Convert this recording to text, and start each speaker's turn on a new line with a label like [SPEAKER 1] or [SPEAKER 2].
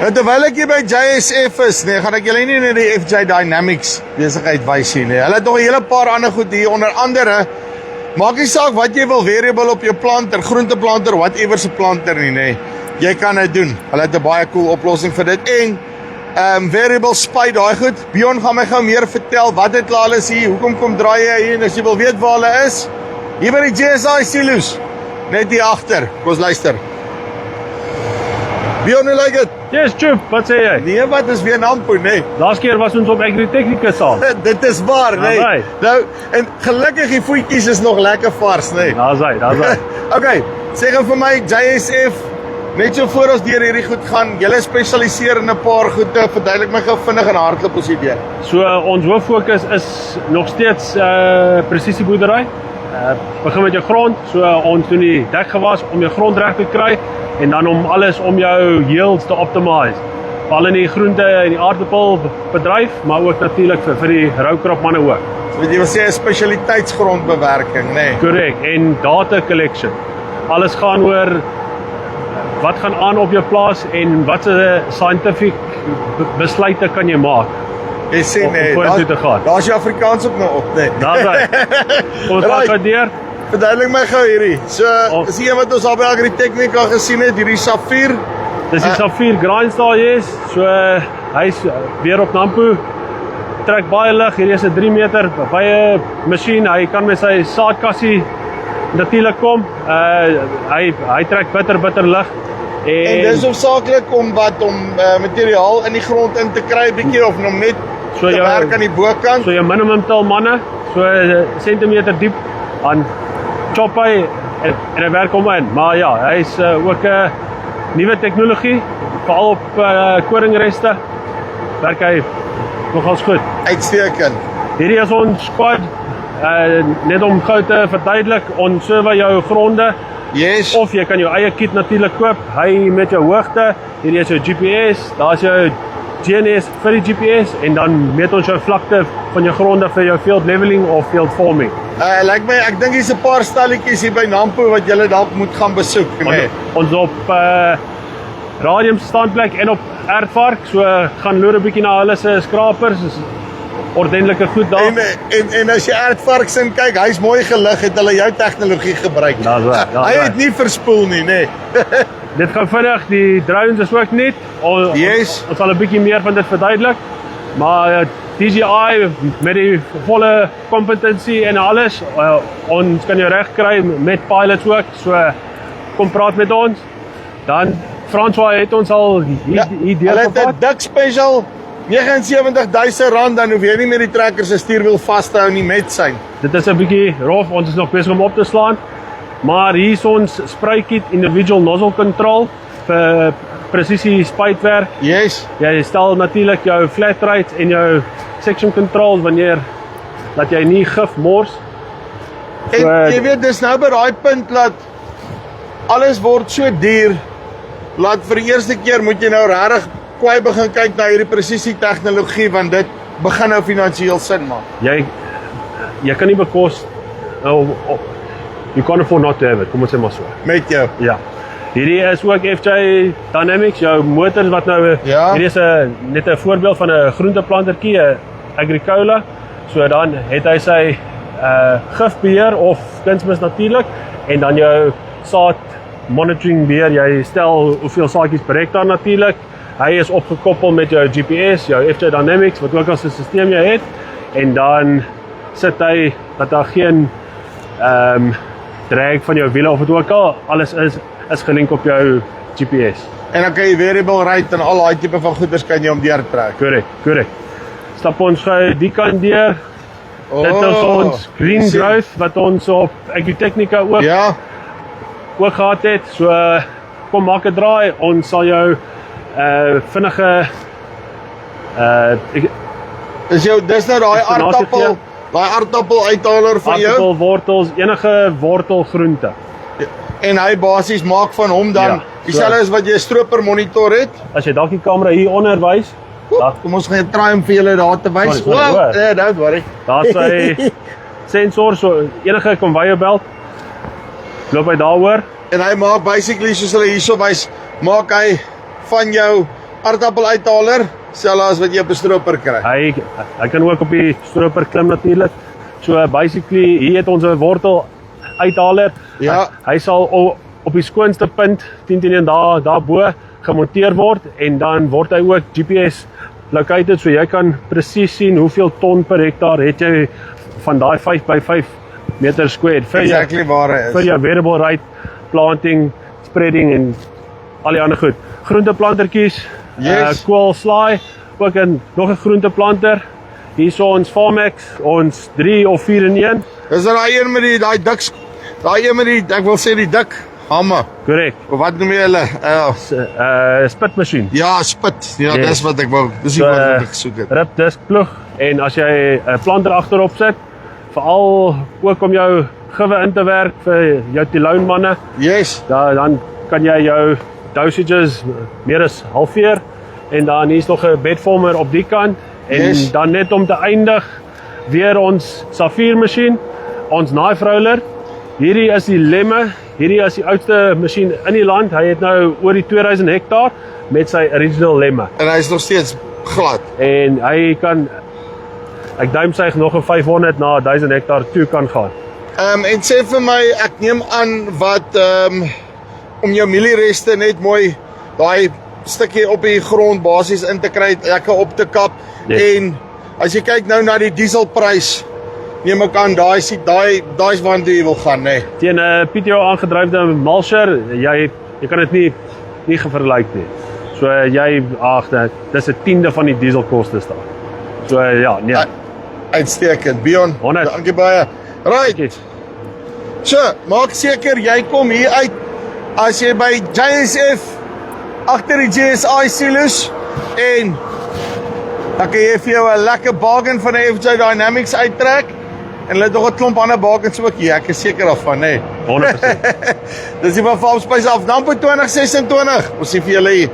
[SPEAKER 1] Terwyl ek hier by JSF is, gaan ek julle nie net die FJ Dynamics besigheid wys nie. Hulle het nog 'n hele paar ander goed hier, onder andere, maak nie saak wat jy wil variable op jou planter, groenteplanter, whatever se planter nie. Jy kan dit doen. Hulle het 'n baie cool oplossing vir dit. En variable spy daai goed. Bjorn gaan my gou meer vertel wat het hulle is hier, hoekom kom draai jy hier en as jy wil weet waar hulle is, hier by die GSI silos, net hier agter. Kom ons luister. Bjorn, hoe lyk dit?
[SPEAKER 2] Yes, Chup, wat sê jy?
[SPEAKER 1] Nee, wat is weer Nampo,
[SPEAKER 2] Laas keer was ons op Agritechnica saam.
[SPEAKER 1] Dit is waar,
[SPEAKER 2] Right.
[SPEAKER 1] Nou, en gelukkig die voetjies is nog lekker vars,
[SPEAKER 2] Daar's hy.
[SPEAKER 1] Okay, sê gou vir my, JSF, net so voor ons deur hierdie goed gaan, julle spesialiseer in 'n paar goede, verduidelik my gou vinnig en hardloop ons hier.
[SPEAKER 2] So ons hooffokus is nog steeds presisieboerdery. Begin met jou grond, so ons doen die dekgewas om jou grond reg te kry en dan om alles om jou yields te optimize. Veral in die groente en die aardappelbedryf, maar ook natuurlik vir die roukropmanne ook.
[SPEAKER 1] So jy wil sê 'n spesialiteitsgrondbewerking,
[SPEAKER 2] Korrek, en data collection. Alles gaan oor wat gaan aan op jou plaas en wat se scientific besluite kan jy maak.
[SPEAKER 1] Jy sê
[SPEAKER 2] vorentoe te gaan.
[SPEAKER 1] Daar's jou Afrikaans ook nou op,
[SPEAKER 2] Daar's hy. Ons gaan deur.
[SPEAKER 1] Verduidelik my gou hierdie. So, is die een wat ons al by Agritechnica gesien het, hierdie Saphir.
[SPEAKER 2] Dis die Saphir Grindstyle, yes. So hy's weer op Nampo. Trek baie lig. Hierdie is 'n 3 meter baie masjien. Hy kan met sy saadkassie natuurlik kom. Hy trek bitter lig.
[SPEAKER 1] En dis hoofsaaklik om materiaal in die grond in te kry, bietjie of om net te werk aan die bokant.
[SPEAKER 2] So jou minimum tel manne, so 'n sentimeter diep aan chop hy en hy werk hom in. Maar ja, hy's ook 'n nuwe tegnologie, veral op koringreste. Werk hy nogals goed.
[SPEAKER 1] Uitstekend.
[SPEAKER 2] Hierdie is ons squad, net om gou te verduidelik, ons survey jou gronde.
[SPEAKER 1] Yes.
[SPEAKER 2] Of jy kan jou eie kit natuurlik koop. Hy met jou hoogte, hierdie is jou GPS, daar's jou GNS vir die GPS en dan meet ons jou vlakte van jou gronde vir jou field leveling of field forming.
[SPEAKER 1] Ek dink hier's 'n paar stalletjies hier by Nampo wat julle dalk moet gaan besoek,
[SPEAKER 2] Ons op Radium standplek en op Aardvark, so gaan loer 'n bietjie na hulle se skrapers, is ordentlike goed daar.
[SPEAKER 1] En as jy Aardvark sin kyk, hy's mooi gelig, het hulle jou tegnologie gebruik. Hy het nie verspoel nie,
[SPEAKER 2] Dit gaan vinnig, die drones is ook net.
[SPEAKER 1] Yes.
[SPEAKER 2] Ons sal 'n bietjie meer van dit verduidelik. Maar DJI met die volle competency en alles, ons kan jou reg kry met pilots ook, so kom praat met ons. Dan François het ons al hier
[SPEAKER 1] hulle het 'n dik special R79,000, dan hoef jy nie meer die trekker se stuurwiel vas te hou nie met sy.
[SPEAKER 2] Dit is 'n bietjie rof, ons is nog besig om op te slaan. Maar hier is ons spraykit individual nozzle control vir presisie spuitwerk.
[SPEAKER 1] Yes.
[SPEAKER 2] Jy stel natuurlik jou flat rates en jou section controls wanneer dat jy nie gif mors.
[SPEAKER 1] En jy weet, dis nou by daai punt dat alles word so duur, laat vir die eerste keer moet jy nou regtig kwai begin kyk na hierdie presisie tegnologie, want dit begin nou finansiëel sin maak.
[SPEAKER 2] Jy kan nie bekos you can't afford not to have it, kom ons sê maar so.
[SPEAKER 1] Met jou.
[SPEAKER 2] Ja. Hierdie is ook FJ Dynamics, jou motors wat nou, hierdie is net 'n voorbeeld van 'n groenteplantertjie, 'n Agricola. So dan het hy sy gifbeheer of kunsmis natuurlik en dan jou saad monitoring beheer. Jy stel hoeveel saadjies per hektaar natuurlik. Hy is opgekoppel met jou GPS, jou FJ Dynamics wat ook as 'n stelsel jy het, en dan sit hy dat daar geen drag van jou wiele of wat ook al, alles is gelink op jou GPS.
[SPEAKER 1] En dan kan jy variable rate en al daai tipe van goeders kan jy om deur trek.
[SPEAKER 2] Korrek. Stap ons gou die kant deur. Dit is ons green growth wat ons op Agritechnica ook gehad het. So kom maak 'n draai, ons sal jou vinnige
[SPEAKER 1] dis nou daai aardappel uithaler vir jou.
[SPEAKER 2] Aardappelwortels, enige wortelgroente.
[SPEAKER 1] En hy basies maak van hom dan dieselfde as wat jy 'n stroper monitor het.
[SPEAKER 2] As jy dalk die kamera hier onder wys,
[SPEAKER 1] kom ons gaan try om vir julle daar te wys. Don't worry.
[SPEAKER 2] Daar's sy sensor, so enige conveyor belt. Loop hy daaroor.
[SPEAKER 1] En hy maak basically soos hulle hierso wys, maak hy van jou aardappeluithaler, selfs as wat jy op 'n stroper kry.
[SPEAKER 2] Hy kan ook op die stroper klim natuurlik. So basically hier het ons 'n wortel uithaler.
[SPEAKER 1] Ja.
[SPEAKER 2] Hy sal op die skoonste punt 10 daarbo gemonteer word en dan word hy ook GPS located, so jy kan presies sien hoeveel ton per hektaar het jy van daai 5 by 5 meter squared
[SPEAKER 1] Exactly waar hy
[SPEAKER 2] vir
[SPEAKER 1] is.
[SPEAKER 2] jou variable rate planting, spreading en al die ander goed. Groenteplantertjies,
[SPEAKER 1] Yes.
[SPEAKER 2] koolslaai, ook nog 'n groenteplanter. Hierso ons Farmex, ons 3 of 4 in 1.
[SPEAKER 1] Dis daai een met daai een met die, ek wil sê die dik hamme.
[SPEAKER 2] Korrek.
[SPEAKER 1] Of wat noem jy hulle?
[SPEAKER 2] Spitmasjien.
[SPEAKER 1] Ja, spit. Ja,
[SPEAKER 2] Yes.
[SPEAKER 1] dis wat ek wou. Dis die wat ek gesoek het.
[SPEAKER 2] Rip disk ploeg en as jy 'n planter agterop sit, veral ook om jou gewe in te werk vir jou teloonmanne,
[SPEAKER 1] Yes.
[SPEAKER 2] dan kan jy jou dosages meer as halveer en dan hier's nog 'n bedvormer op die kant en
[SPEAKER 1] Yes.
[SPEAKER 2] dan net om te eindig weer ons safiermasjien, ons naaivrouler. Hierdie is die lemme, hierdie is die oudste masjien in die land. Hy het nou oor die 2000 hektaar met sy original lemme
[SPEAKER 1] En hy is nog steeds glad.
[SPEAKER 2] en hy kan ek duimsuig nog 'n 500 na 1000 hektaar toe kan gaan.
[SPEAKER 1] En sê vir my, ek neem aan wat om jou mieliereste net mooi daai stukkie op die grond basies in te kry, lekker op te kap.
[SPEAKER 2] Yes.
[SPEAKER 1] En as jy kyk nou na die dieselprys, neem ek aan daai's waartoe jy wil gaan, nê.
[SPEAKER 2] Teen 'n PTO aangedryfde mulcher, jy kan dit nie vergelyk nie. So dis 'n tiende van die dieselkoste staan. So ja, nee.
[SPEAKER 1] Uitstekend. Bion,
[SPEAKER 2] 100.
[SPEAKER 1] dankie baie. Right.
[SPEAKER 2] Yes.
[SPEAKER 1] So, maak seker jy kom hier uit as jy by JSF agter die JSI silos en dan kan jy vir jou 'n lekker bargain van die FJ Dynamics uittrek en hulle het nog 'n klomp ander bargains ook hier, ek is seker daarvan, nê.
[SPEAKER 2] 100%.
[SPEAKER 1] Dis die van Farmspace af, Nampo 2026. Ons sien vir julle hier.